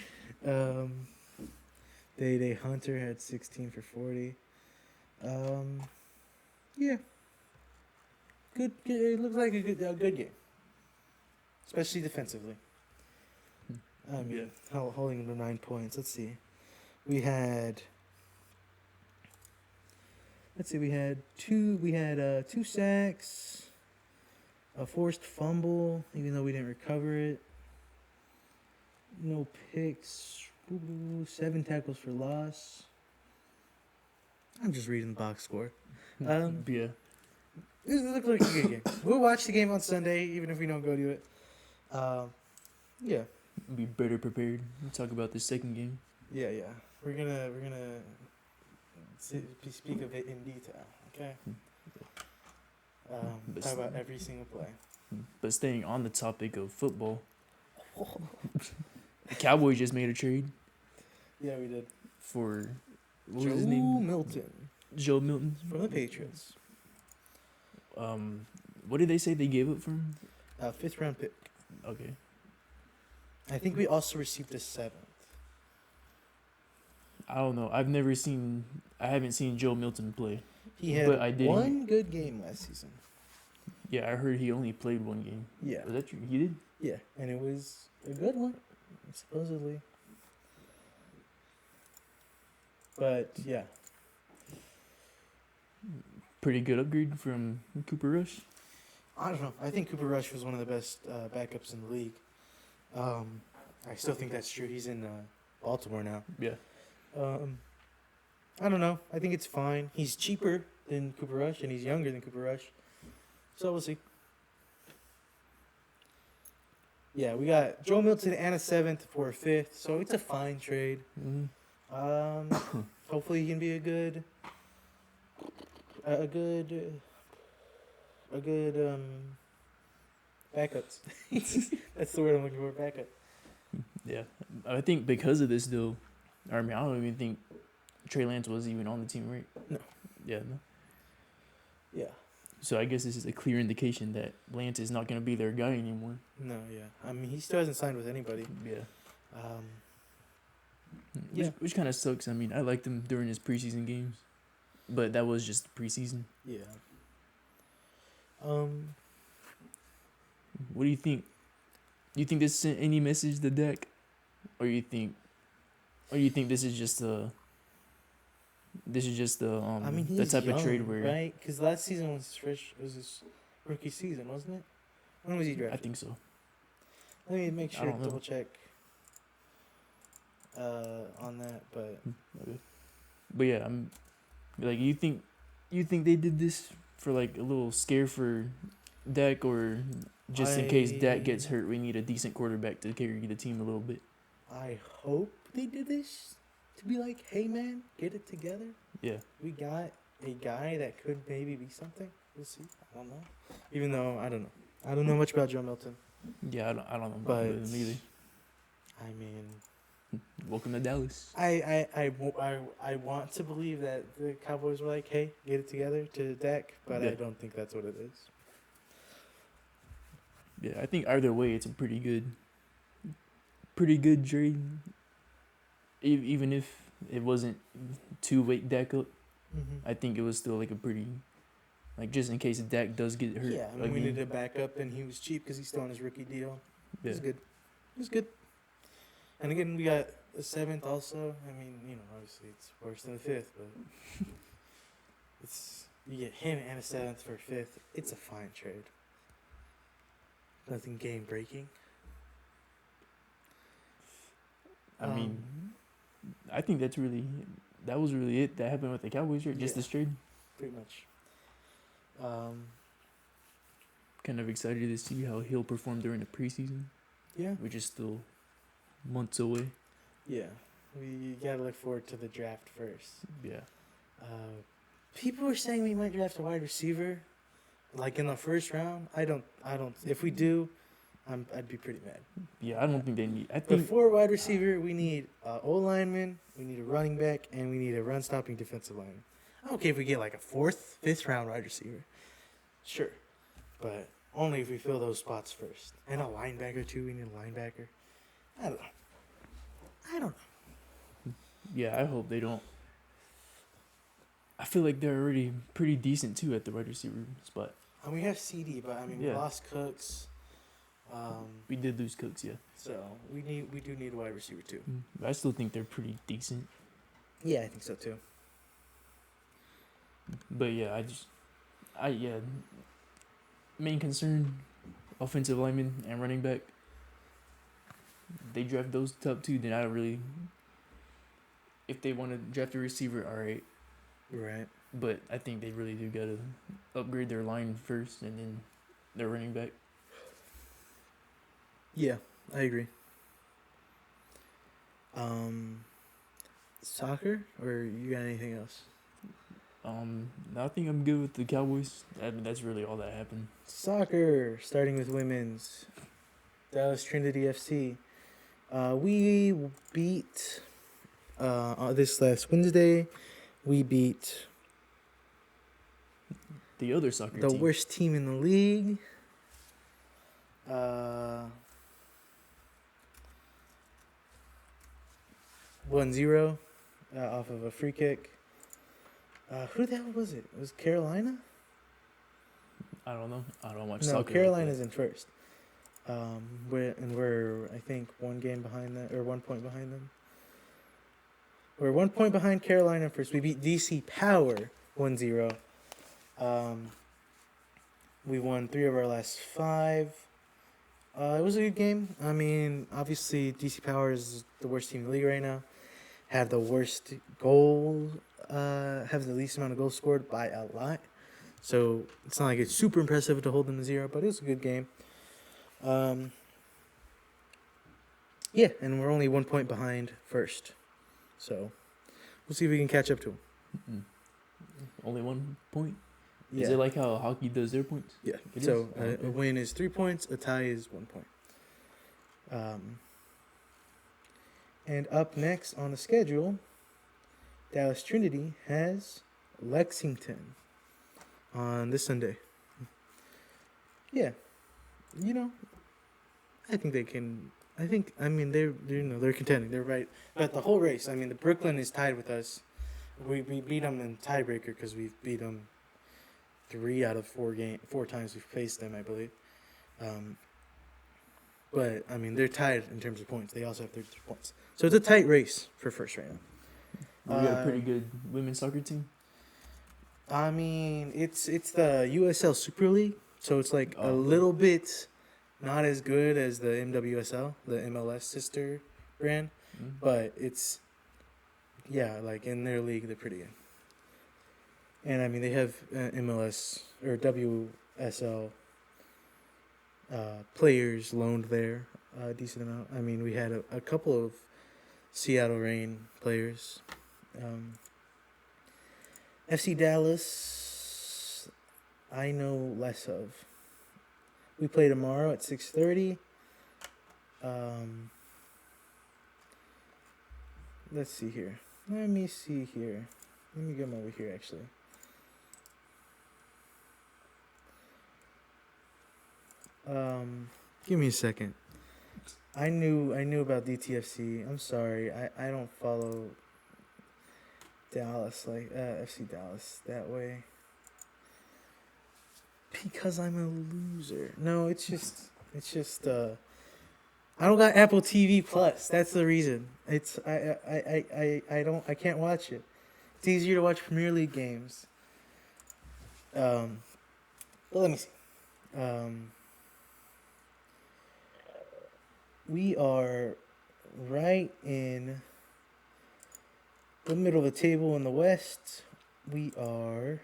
Day Hunter had 16 for 40. Yeah. Good. It looks like a good game, especially defensively. I mean, holding them to 9 points. Let's see. We had 2 sacks, a forced fumble, even though we didn't recover it. No picks. 7 tackles for loss. I'm just reading the box score. Yeah. This looks like a good game. We'll watch the game on Sunday, even if we don't go to it. Yeah. Be better prepared. We'll talk about the second game. Yeah. We're gonna speak of it in detail. Okay. Talk about every single play. But staying on the topic of football, the Cowboys just made a trade. Yeah, we did. For what was his name? Joe Milton from the Patriots. What did they say they gave up for him? 5th round pick. Okay. I think we also received a 7th. I don't know. I haven't seen Joe Milton play. He had one good game last season. Yeah, I heard he only played 1 game. Yeah. Was that true? He did? Yeah, and it was a good one, supposedly. But, yeah. Pretty good upgrade from Cooper Rush. I don't know. I think Cooper Rush was one of the best backups in the league. I still think that's true. He's in Baltimore now. Yeah. I don't know. I think it's fine. He's cheaper than Cooper Rush, and he's younger than Cooper Rush. So we'll see. Yeah, we got Joe Milton and a 7th for a 5th, so it's a fine trade. Mm-hmm. Hopefully he can be a good backups. That's the word I'm looking for, backup. Yeah. I think because of this, though, I mean, I don't even think Trey Lance was even on the team, right? No. Yeah, no. Yeah. So I guess this is a clear indication that Lance is not going to be their guy anymore. No, yeah. I mean, he still hasn't signed with anybody. Yeah. Yeah. Which kind of sucks. I mean, I liked him during his preseason games, but that was just preseason. Yeah. What do you think? Do you think this sent any message to Dak, or you think this is just a I mean, the he's type young, of trade where right? Because last season was his rookie season, wasn't it? When was he drafted? I think so. Let me make I sure, don't know. double check on that. But Okay. But yeah, I'm like, you think they did this for like a little scare for Dak, or just in case Dak gets hurt, we need a decent quarterback to carry the team a little bit? I hope they did this to be like, hey man, get it together. Yeah. We got a guy that could maybe be something. We'll see. I don't know. Even though I don't know. I don't know much about Joe Milton. Yeah, I don't know But about him either. I mean, Welcome to Dallas. I want to believe that the Cowboys were like, hey, get it together to Dak, but Yeah. I don't think that's what it is. Yeah, I think either way, it's a pretty good trade. Even if it wasn't to wake Dak up, I think it was still like a pretty, like, just in case Dak does get hurt. Yeah, I mean, we needed a backup, and he was cheap because he's still on his rookie deal. It was Yeah. good. It was good. And again, we got a 7th also. I mean, obviously it's worse than a 5th, but you get him and a 7th for a 5th. It's a fine trade. Nothing game breaking. I mean, I think that was really it that happened with the Cowboys, right? Just Yeah. this trade. Pretty much. Kind of excited to see how he'll perform during the preseason, Yeah. which is still months away. Yeah. We gotta look forward to the draft first. Yeah. People were saying we might draft a wide receiver, like in the first round. I don't. If we do, I'd be pretty mad. Yeah, I don't think they need. I think Before wide receiver, we need O lineman, we need a running back, and we need a run stopping defensive lineman. I don't care if we get like a 4th, 5th round wide receiver. Sure, but only if we fill those spots first. And a linebacker too. We need a linebacker. I don't know. Yeah, I hope they don't. I feel like they're already pretty decent too at the wide receiver spot. And we have CD, but I mean, we Yeah. lost Cooks. We did lose Cooks, yeah. So we do need a wide receiver too. But I still think they're pretty decent. Yeah, I think so too. But yeah, main concern, offensive lineman and running back. They draft those top two, then I don't really. If they want to draft a receiver, all right. Right. But I think they really do gotta upgrade their line first, and then their running back. Yeah, I agree. Soccer, or you got anything else? I think I'm good with the Cowboys. I mean, that's really all that happened. Soccer, starting with women's. Dallas Trinity FC. We beat this last Wednesday. We beat The other soccer the team. worst team in the league. 1-0 off of a free kick. Who the hell was it? It was Carolina? I don't know. I don't watch No, soccer. Carolina's in first. We're I think 1 game behind them, or 1 point behind them. We're 1 point behind Carolina first. We beat DC Power 1-0. We won 3 of our last 5. It was a good game. I mean, obviously, DC Power is the worst team in the league right now. Have the worst goal, have the least amount of goals scored by a lot. So it's not like it's super impressive to hold them to 0, but it was a good game. Yeah, and we're only 1 point behind first. So we'll see if we can catch up to them. Mm-mm. Only 1 point? Yeah. Is it like how hockey does their points? Yeah. It So is? Okay. a win is 3 points, a tie is 1 point. And up next on the schedule, Dallas Trinity has Lexington on this Sunday. Yeah, you know, I think they can. I mean, they're contending. They're right, but the whole race. I mean, the Brooklyn is tied with us. We beat them in tiebreaker because we've beat them 3 out of 4 times we've faced them, I believe. But I mean, they're tied in terms of points. They also have 33 points, so it's a tight race for first right now. We got a pretty good women's soccer team. I mean, it's the USL Super League, so it's like a little bit not as good as the MWSL, the MLS sister brand, but it's like in their league they're pretty good. And I mean, they have MLS or WSL players loaned there a decent amount. I mean, we had a couple of Seattle Reign players. FC Dallas, I know less of. We play tomorrow at 6:30. Let's see here. Let me get them over here, actually. Give me a second. I knew about DTFC. I'm sorry. I don't follow Dallas, like FC Dallas that way. Because I'm a loser. No, it's just I don't got Apple TV Plus. That's the reason. It's I can't watch it. It's easier to watch Premier League games. But let me see. We are right in the middle of the table in the West. We are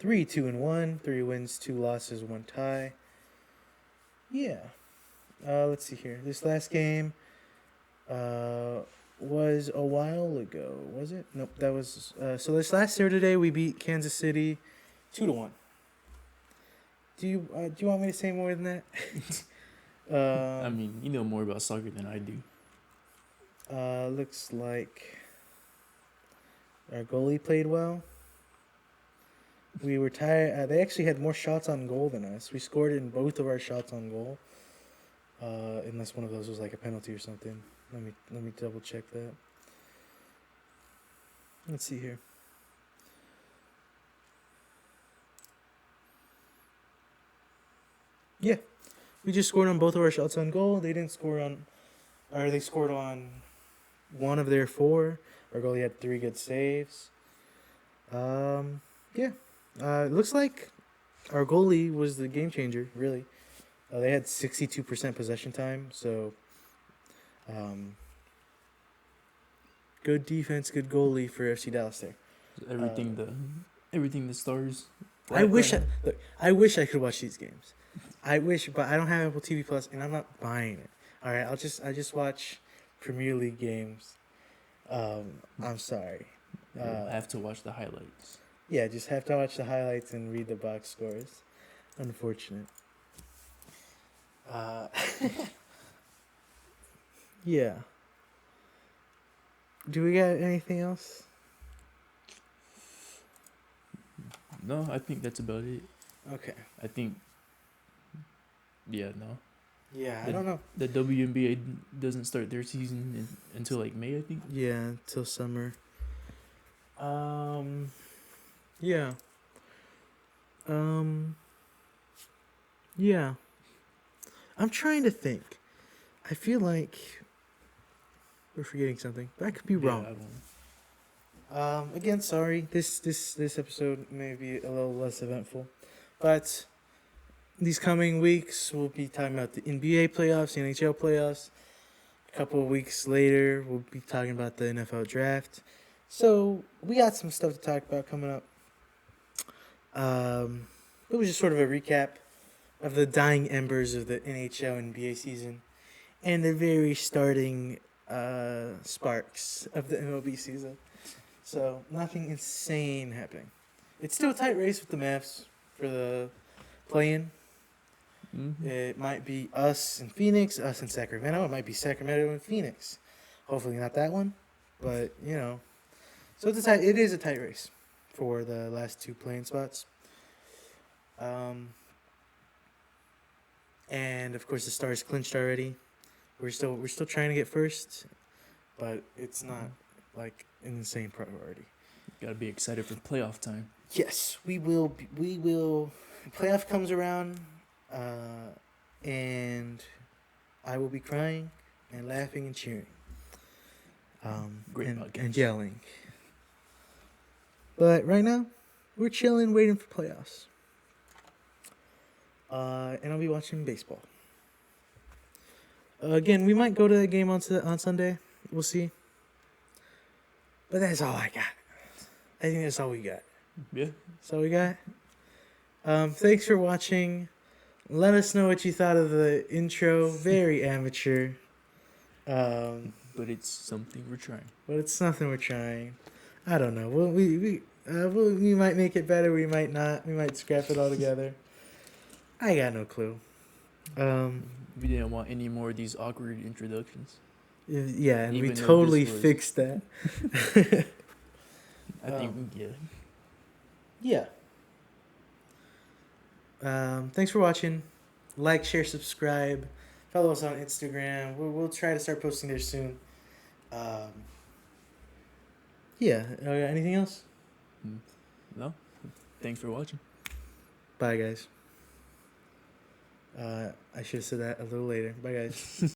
3-2-1, 3 wins, 2 losses, 1 tie. Yeah. Let's see here. This last game was a while ago, was it? Nope, that was so this last Saturday we beat Kansas City 2-1. Do you want me to say more than that? I mean, you know more about soccer than I do. Looks like our goalie played well. We were tired. They actually had more shots on goal than us. We scored in both of our shots on goal. Unless one of those was like a penalty or something. Let me double check that. Let's see here. Yeah, we just scored on both of our shots on goal. They scored on 1 of their 4. Our goalie had 3 good saves. Yeah. It looks like our goalie was the game changer, really. They had 62% possession time, so good defense, good goalie for FC Dallas there. Everything the Stars. I wish I could watch these games. I wish, but I don't have Apple TV Plus, and I'm not buying it. All right, I just watch Premier League games. I'm sorry. I have to watch the highlights. Yeah, just have to watch the highlights and read the box scores. Unfortunate. Yeah. Do we got anything else? No, I think that's about it. Okay. I think. Yeah, no. Yeah, I don't know. The WNBA doesn't start their season until like May, I think. Yeah, till summer. Yeah. Yeah. I'm trying to think. I feel like we're forgetting something, but I could be wrong. Again, sorry. This episode may be a little less eventful, but these coming weeks we'll be talking about the NBA playoffs, the NHL playoffs. A couple of weeks later, we'll be talking about the NFL draft. So we got some stuff to talk about coming up. It was just sort of a recap of the dying embers of the NHL and NBA season, and the very starting sparks of the MLB season. So nothing insane happening. It's still a tight race with the Mavs for the play-in. Mm-hmm. It might be us and Phoenix, us and Sacramento. It might be Sacramento and Phoenix. Hopefully not that one, but you know. So it is a tight race for the last two play-in spots. And of course the Stars clinched already. We're still trying to get first, but it's not like an insane priority. Gotta be excited for playoff time. Yes, we will. We will. Playoff comes around, and I will be crying and laughing and cheering, Great and podcast. yelling. But right now, we're chilling, waiting for playoffs. And I'll be watching baseball. Again, we might go to the game on Sunday. We'll see. But that's all I got. I think that's all we got. Yeah. That's all we got. Thanks for watching. Let us know what you thought of the intro. Very amateur. But it's something we're trying. But it's something we're trying. I don't know. We might make it better. We might not. We might scrap it all together. I got no clue. We didn't want any more of these awkward introductions. Yeah, and we Even though totally this was- fixed that. I think, yeah. Yeah. Thanks for watching. Like, share, subscribe. Follow us on Instagram. We'll try to start posting there soon. Yeah. Anything else? No? Thanks for watching. Bye, guys. I should have said that a little later. Bye, guys.